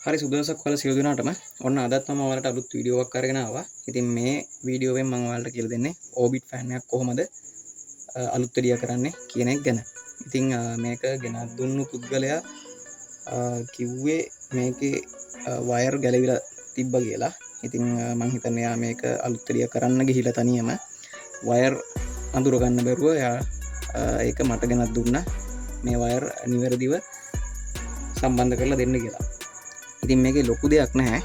හරි සුදවසක් ඔයාලා සියලු දෙනාටම. ඔන්න අදත් මම ඔයාලට අලුත් වීඩියෝවක් අරගෙන ආවා. ඉතින් මේ වීඩියෝවෙන් මම ඔයාලට කියලා දෙන්නේ ඕබිට් ෆෑන් එකක් කොහොමද අලුත් එළිය කරන්නේ කියන එක ගැන. ඉතින් මේක ගෙනත් දුන්නු පුද්ගලයා කිව්වේ මේකේ වයර් ගැලවිලා තිබ්බා කියලා. ඉතින් මම හිතන්නේ යා මේක අලුත් එළිය කරන්න ගිහිලා තනියම වයර් අඳුර ගන්න බැරුව යා ඒක මට ගෙනත් දුන්නා. මේ වයර් නිවැරදිව සම්බන්ධ කරලා දෙන්න කියලා. ඉතින් මේකේ ලොකු දෙයක් නැහැ.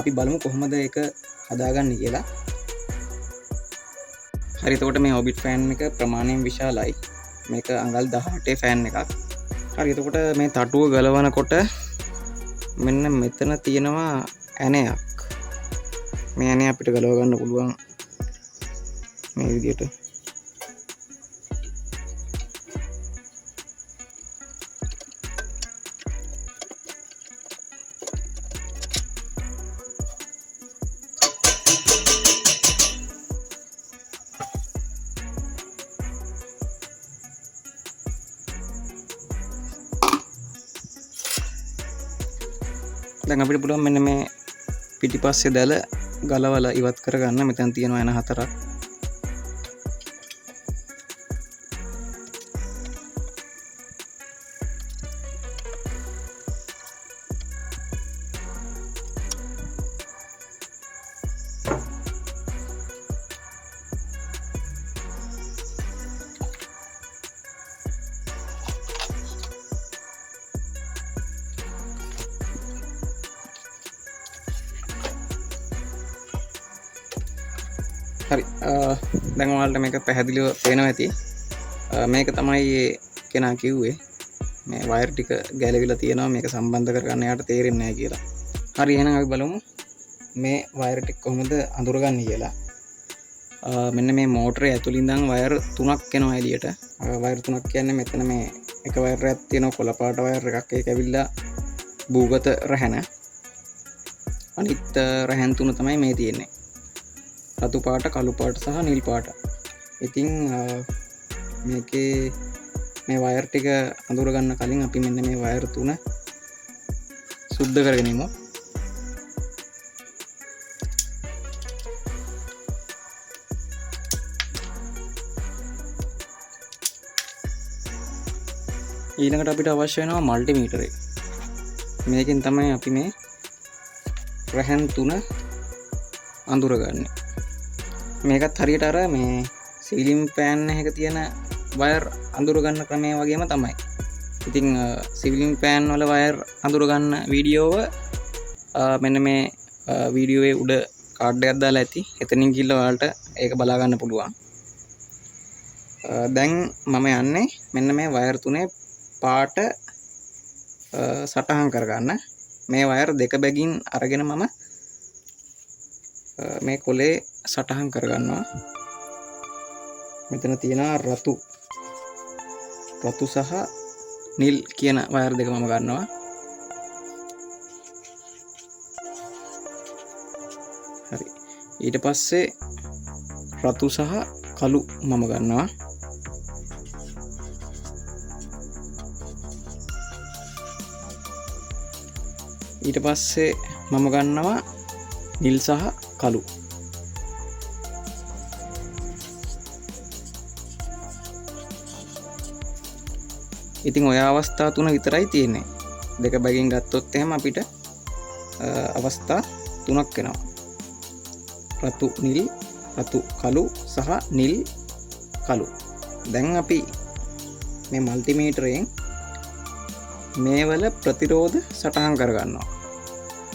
අපි බලමු කොහොමද ඒක හදාගන්නේ කියලා. හරි එතකොට මේ ඔබිට් ෆෑන් එක ප්‍රමාණයෙන් විශාලයි. මේක අඟල් 18 ෆෑන් එකක්. හරි එතකොට මේ තටුව ගලවනකොට මෙන්න මෙතන තියෙනවා ඇණයක්. මේ ඇණය අපිට ගලව ගන්න පුළුවන් මේ විදිහට. දැන් අපිට පුළුවන් මෙන්න මේ පිටිපස්සේ දැල ගලවලා ඉවත් කරගන්න. මෙතන තියෙනවා එන 4ක්. හරි දැන් ඔයාලට මේක පැහැදිලිව පේනවා ඇති. මේක තමයි කෙනා කිව්වේ මේ වයර් ටික ගැලවිලා තියෙනවා මේක සම්බන්ධ කරගන්න යාට තේරෙන්නේ නැහැ කියලා. හරි එහෙනම් අපි බලමු මේ වයර් ටික කොහොමද අඳුරගන්නේ කියලා. මෙන්න මේ මෝටරේ ඇතුළින් ඉඳන් වයර් 3ක් එනවා එළියට. වයර් 3ක් කියන්නේ මෙතන මේ එක වයර් එකක් තියෙනවා කොළ පාට වයර් එකක්. ඒක ඇවිල්ලා භූගත රැහැන. අනිත් රැහැන් 3 තමයි මේ තියෙන්නේ. රතු පාට, කළු පාට සහ නිල් පාට. ඉතින් මේකේ මේ වයර් ටික අඳුර ගන්න කලින් අපි මෙන්න මේ වයර් 3 සුද්ධ කරගෙන ඉමු. ඊළඟට අපිට අවශ්‍ය වෙනවා මල්ටිමීටර් එක. මේකෙන් තමයි අපි මේ රැහන් 3 අඳුරගන්නේ. මේකත් හරියට අර මේ සීලින් ෆෑන් එකක තියෙන වයර් අඳුර ගන්න ක්‍රමය වගේම තමයි. ඉතින් සීලින් ෆෑන් වල වයර් අඳුර ගන්න වීඩියෝව මෙන්න මේ වීඩියෝවේ උඩ කාඩ් එකක් දාලා ඇති. එතනින් ගිහලා ඔයාලට ඒක බලා ගන්න පුළුවන්. දැන් මම යන්නේ මෙන්න මේ වයර් 3 පාට සටහන් කරගන්න. මේ වයර් දෙක බැගින් අරගෙන මම මේ කොලේ සටහන් කරගන්නවා. මෙතන තියෙනවා රතු සහ නිල් කියන වයර් දෙක මම ගන්නවා. හරි ඊට පස්සේ රතු සහ කළු මම ගන්නවා. ඊට පස්සේ මම ගන්නවා නිල් සහ කළු. ඉතින් ඔය අවස්ථා 3 විතරයි තියෙන්නේ. දෙක බැගින් ගත්තොත් එහෙම අපිට අවස්ථා 3ක් වෙනවා. රතු නිල්, රතු කළු සහ නිල් කළු. දැන් අපි මේ මල්ටිමීටරයෙන් මේ වල ප්‍රතිරෝධ සටහන් කරගන්නවා.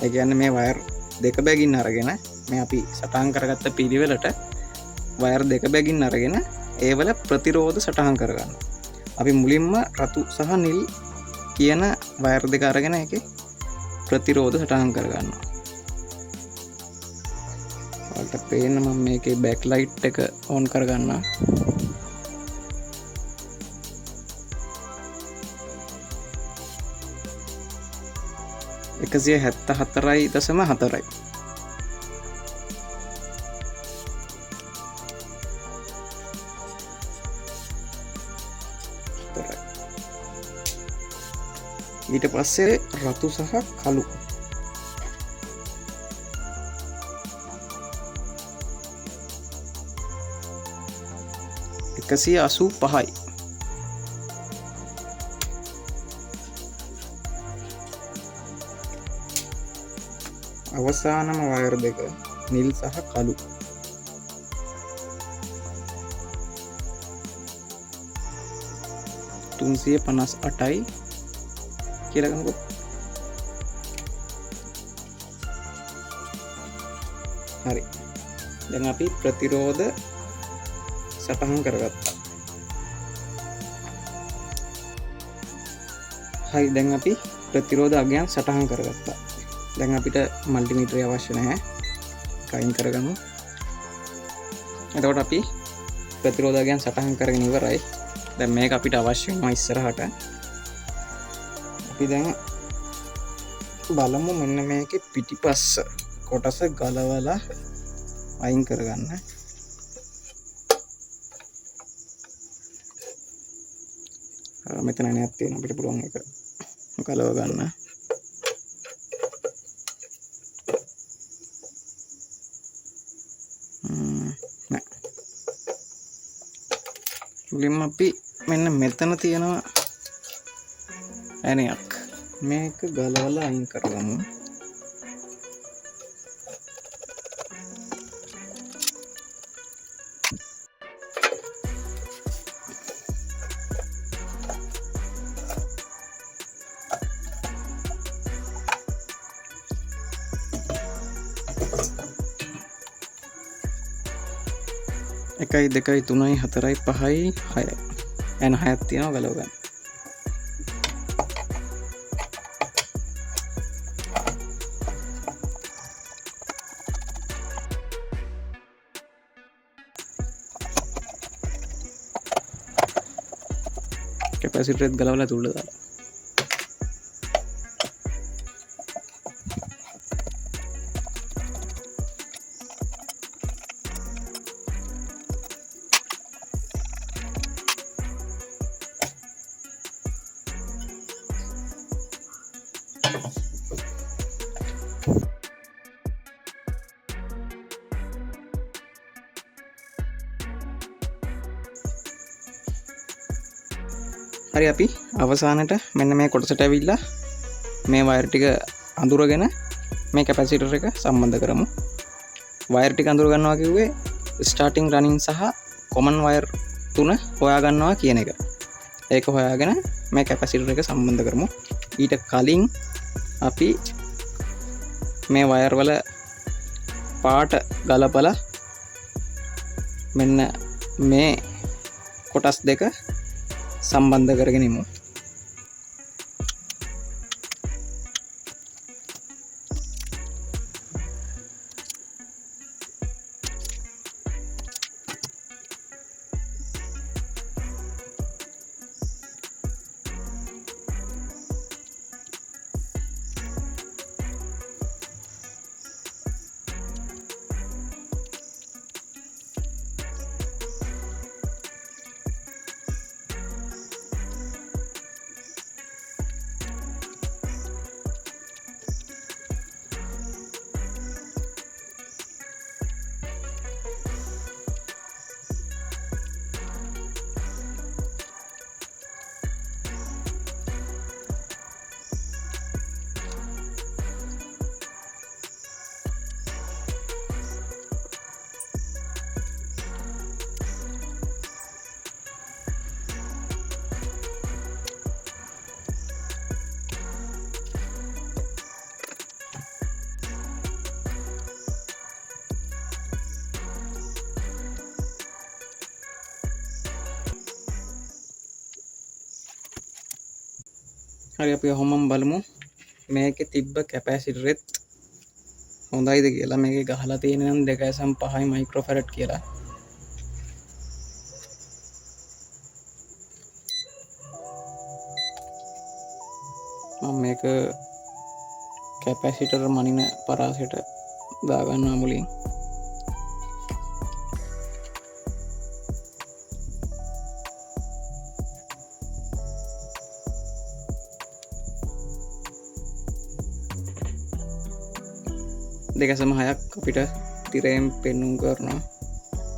ඒ කියන්නේ මේ වයර් දෙක බැගින් අරගෙන මේ අපි සටහන් කරගත්ත පිළිවෙලට වයර් දෙක බැගින් අරගෙන ඒ වල ප්‍රතිරෝධ සටහන් කරගන්නවා. අපි මුලින්ම රතු සහ නිල් කියන වයර් දෙක අරගෙන ඒකේ ප්‍රතිරෝධ සටහන් කරගන්නවා. ඔයාලට පේන්න මම මේකේ බෑක් ලයිට් එක ඔන් කරගන්නවා. එකසිය 74.4යි. ඊට පස්සේ රතු සහ කළු 185යි. අවසානම වයර් දෙක නිල් සහ කළු 358යි කියලා ගමුකෝ. හරි. දැන් අපි ප්‍රතිරෝධ සටහන් කරගත්තා. හරි, දැන් අපි ප්‍රතිරෝධ අගයන් සටහන් කරගත්තා. දැන් අපිට මල්ටිමීටරය අවශ්‍ය නැහැ. කයින් කරගමු. එතකොට අපි ප්‍රතිරෝධ අගයන් සටහන් කරගෙන ඉවරයි. දැන් මේක අපිට අවශ්‍ය වෙනවා ඉස්සරහට. අපි දැන් බලමු මෙන්න මේකේ පිටිපස්ස කොටස ගලවලා අයින් කරගන්න. මෙතන නෑත් තියෙන අපිට පුළුවන් එක ගලව ගන්න. නෑ. මුලින්ම අපි මෙන්න මෙතන තියෙනවා ඇණයක්. මේක ගලවලා අයින් කරගමු. එකයි දෙකයි තුනයි හතරයි පහයි හයයි එන හයක් තියෙනවා ගලව ගන්න. කැපැසිටර් එක ගලවලා තුඩ දාලා හරි. අපි අවසානට මෙන්න මේ කොටසට ඇවිල්ලා මේ වයර් ටික අඳුරගෙන මේ කැපැසිටර් එක සම්බන්ධ කරමු. වයර් ටික අඳුර ගන්නවා කිව්වේ ස්ටාර්ටින් රනින් සහ කොමන් වයර් තුන හොයා ගන්නවා කියන එක. ඒක හොයාගෙන මේ කැපැසිටර් එක සම්බන්ධ කරමු. ඊට කලින් අපි මේ වයර් වල පාට ගලපලා මෙන්න මේ කොටස් දෙක සම්බන්ධ කරගෙන ඉමු. හරි, අපි ඔහොමම බලමු මේකේ තිබ්බ කැපැසිටරෙත් හොඳයිද කියලා. මේකේ ගහලා තියෙන නම් 2.5 මයික්‍රෝෆැරඩ් කියලා. මම මේක කැපැසිටර් මනින පරාසයට දාගන්නවා මුලින්. දෙකසම 6ක් අපිට තිරයෙන් පෙන්නුම් කරනවා.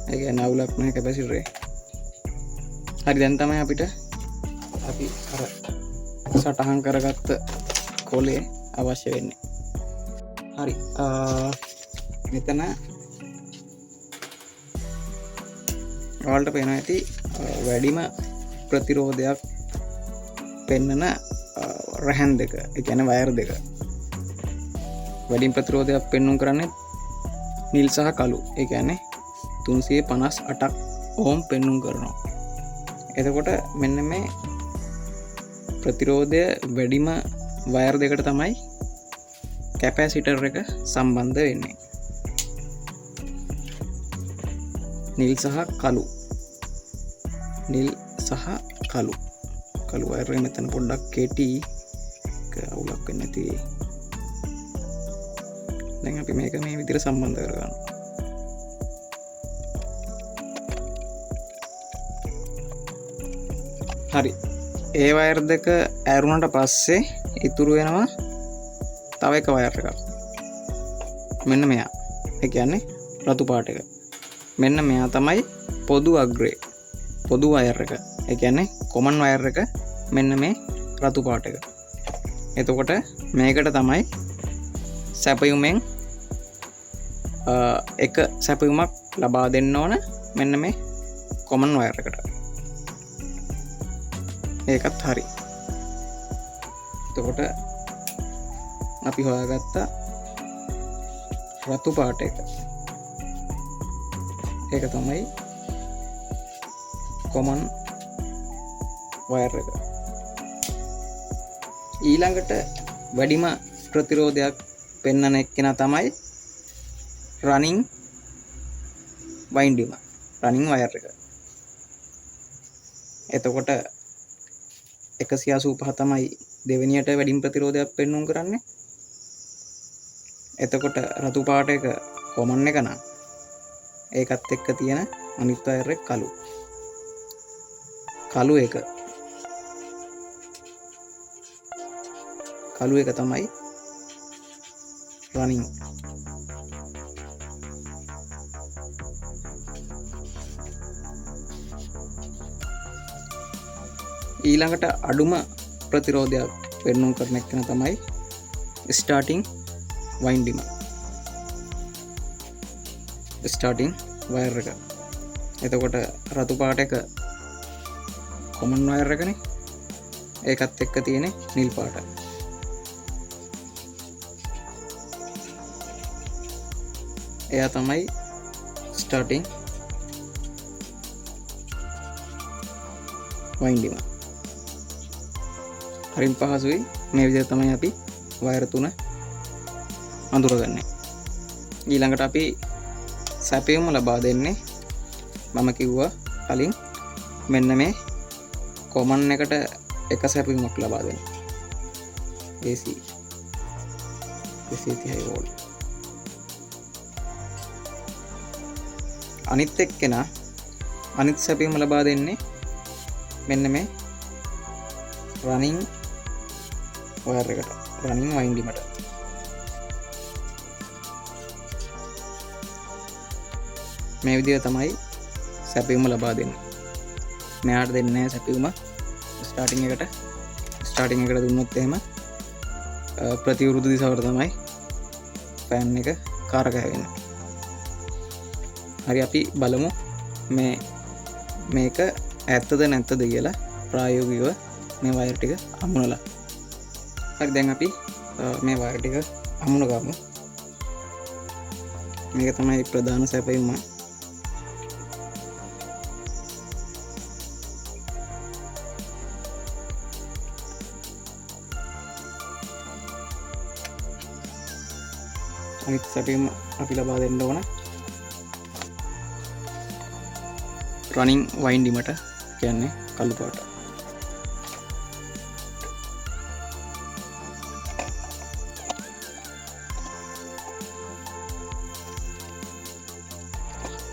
ඒ කියන්නේ අවුලක් නැහැ කැපැසිටරේ. හරි දැන් තමයි අපිට අපි අර සටහන් කරගත්ත කොලේ අවශ්‍ය වෙන්නේ. හරි මෙතන ඔයාලට පේනවා ඇති වැඩිම ප්‍රතිරෝධයක් පෙන්නන රැහන් දෙක, ඒ කියන්නේ වයර් දෙක. වැඩිම ප්‍රතිරෝධයක් පෙන්නුම් කරන්නේ නිල් සහ කළු. ඒ කියන්නේ 358ක් ඕම් පෙන්නුම් කරනවා. එතකොට මෙන්න මේ ප්‍රතිරෝධය වැඩිම වයර් දෙකට තමයි කැපැසිටර් එක සම්බන්ධ වෙන්නේ. නිල් සහ කළු. නිල් සහ කළු. කළු වයර් එක මෙතන පොඩ්ඩක් කෙටි. අවුලක් වෙන්නේ නැති. දැන් අපි මේක මේ විදිහට සම්බන්ධ කරගන්නවා. හරි. ඒ වයර් දෙක ඇරුණට පස්සේ ඉතුරු වෙනවා තව එක වයර් එකක්. මෙන්න මෙයා. ඒ කියන්නේ රතු පාට එක. මෙන්න මෙයා තමයි පොදු අග්‍රේ. පොදු වයර් එක. ඒ කියන්නේ කොමන් වයර් එක මෙන්න මේ රතු පාට එක. එතකොට මේකට තමයි සැපයුමෙන් එක සැපයුමක් ලබා දෙන්න ඕන මෙන්න මේ කොමන් වයර් එකට. ඒකත් හරි. එතකොට අපි හොයාගත්ත රතු පාට එක. ඒක තමයි කොමන් වයර් එක. ඊළඟට වැඩිම ප්‍රතිරෝධයක් පෙන්වන එක්කෙනා තමයි රනින් වයින්ඩිම. රනින් වයර් එක. එතකොට 185 තමයි දෙවෙනියට වැඩිම ප්‍රතිරෝධයක් පෙන්වුම් කරන්නේ. එතකොට රතු පාට එක කොමන් එක නම් ඒකත් එක්ක තියෙන අනිත් වයර් එක කළු. කළු එක තමයි රනින්. ඊළඟට අඩුම ප්‍රතිරෝධයක් පෙන්වුම් කරන එක තමයි ස්ටාර්ටින් වයින්ඩිම. ස්ටාර්ටින් වයර් එක. එතකොට රතු පාට එක කොමන් වයර් එකනේ. ඒකත් එක්ක තියෙන නිල් පාට. එයා තමයි ස්ටාර්ටින් වයින්ඩිම. හරිම පහසුයි. මේ විදිහට තමයි අපි වයර් තුන අඳුරගන්නේ. ඊළඟට අපි සැපයුම ලබා දෙන්නේ මම කිව්වා කලින් මෙන්න මේ කොමන් එකට එක සැපයුමක් ලබා දෙන්න. AC 230 volt. අනිත් එක්කෙනා අනිත් සැපයුම ලබා දෙන්නේ මෙන්න මේ රනින් වයර් එකට. රනින් වයින්ඩිමට. මේ විදිහ තමයි සැපයුම ලබා දෙන්නේ. මෙයාට දෙන්නේ නැහැ සැපයුම ස්ටාර්ටින් එකට දුන්නොත් එහෙම ප්‍රතිවිරුද්ධ දිශාවට තමයි ෆෑන් එක කාර්යය. හරි අපි බලමු මේක ඇත්තද නැත්තද කියලා ප්‍රායෝගිකව මේ වයර් ටික අමුණලා. හරි දැන් අපි මේ වයර් ටික අමුණ ගමු. මේක තමයි ප්‍රධාන සැපයුම. අනිත් සැපයුම අපි ලබා දෙන්න ඕන රනින් වයින්ඩිමට. කියන්නේ කළු පාට.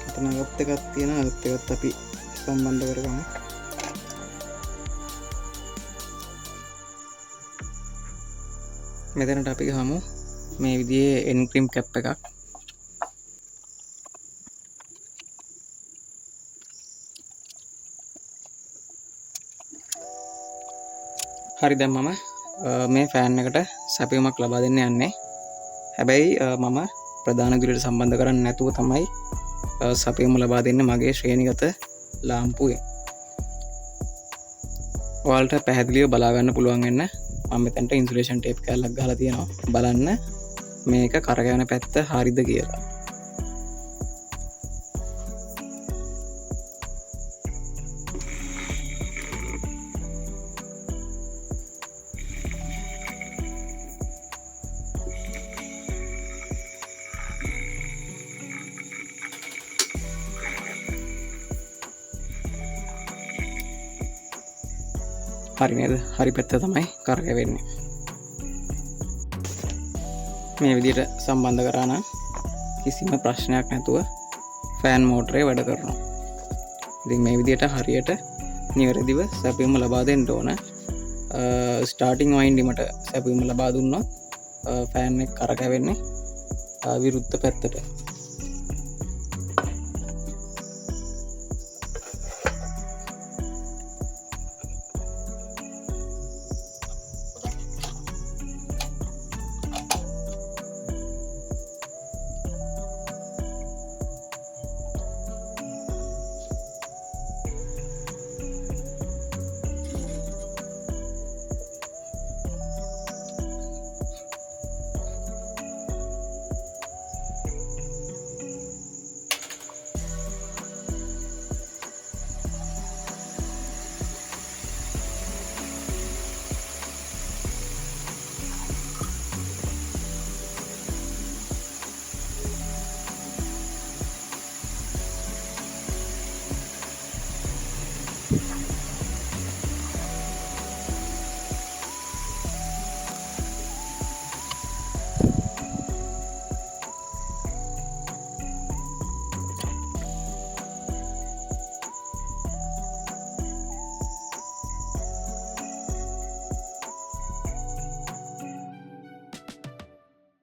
එතන අගත් එකක් තියෙනවා. අගත් එකත් අපි සම්බන්ධ කරගමු. මෙතනට අපි ගහමු මේ විදිහේ එන් ක්‍රීම් කැප් එකක්. හරි, දැන් මම මේ ෆෑන් එකට සැපයුමක් ලබා දෙන්න යන්නේ. හැබැයි මම ප්‍රධාන ගිරට සම්බන්ධ කරන්නේ නැතුව තමයි සැපයුම ලබා දෙන්නේ මගේ ශ්‍රේණිගත ලාම්පුවෙන්. ඔයාලට පැහැදිලිව බලා ගන්න පුළුවන් වෙන්න මම මෙතනට ඉන්සුලේෂන් ටේප් කෑල්ලක් ගහලා තියෙනවා. බලන්න මේක කරකැවෙන පැත්ත හරිද කියලා. හරි නේද? හරි පැත්ත තමයි කරකැවෙන්නේ. මේ විදිහට සම්බන්ධ කරා නම් කිසිම ප්‍රශ්නයක් නැතුව ෆෑන් මෝටරේ වැඩ කරනවා. ඉතින් මේ විදිහට හරියට නිවැරදිව සැපයුම ලබා දෙන්න ඕන. ස්ටාර්ටින් වයින්ඩිමට සැපයුම ලබා දුන්නොත් ෆෑන් එක කරකැවෙන්නේ විරුද්ධ පැත්තට.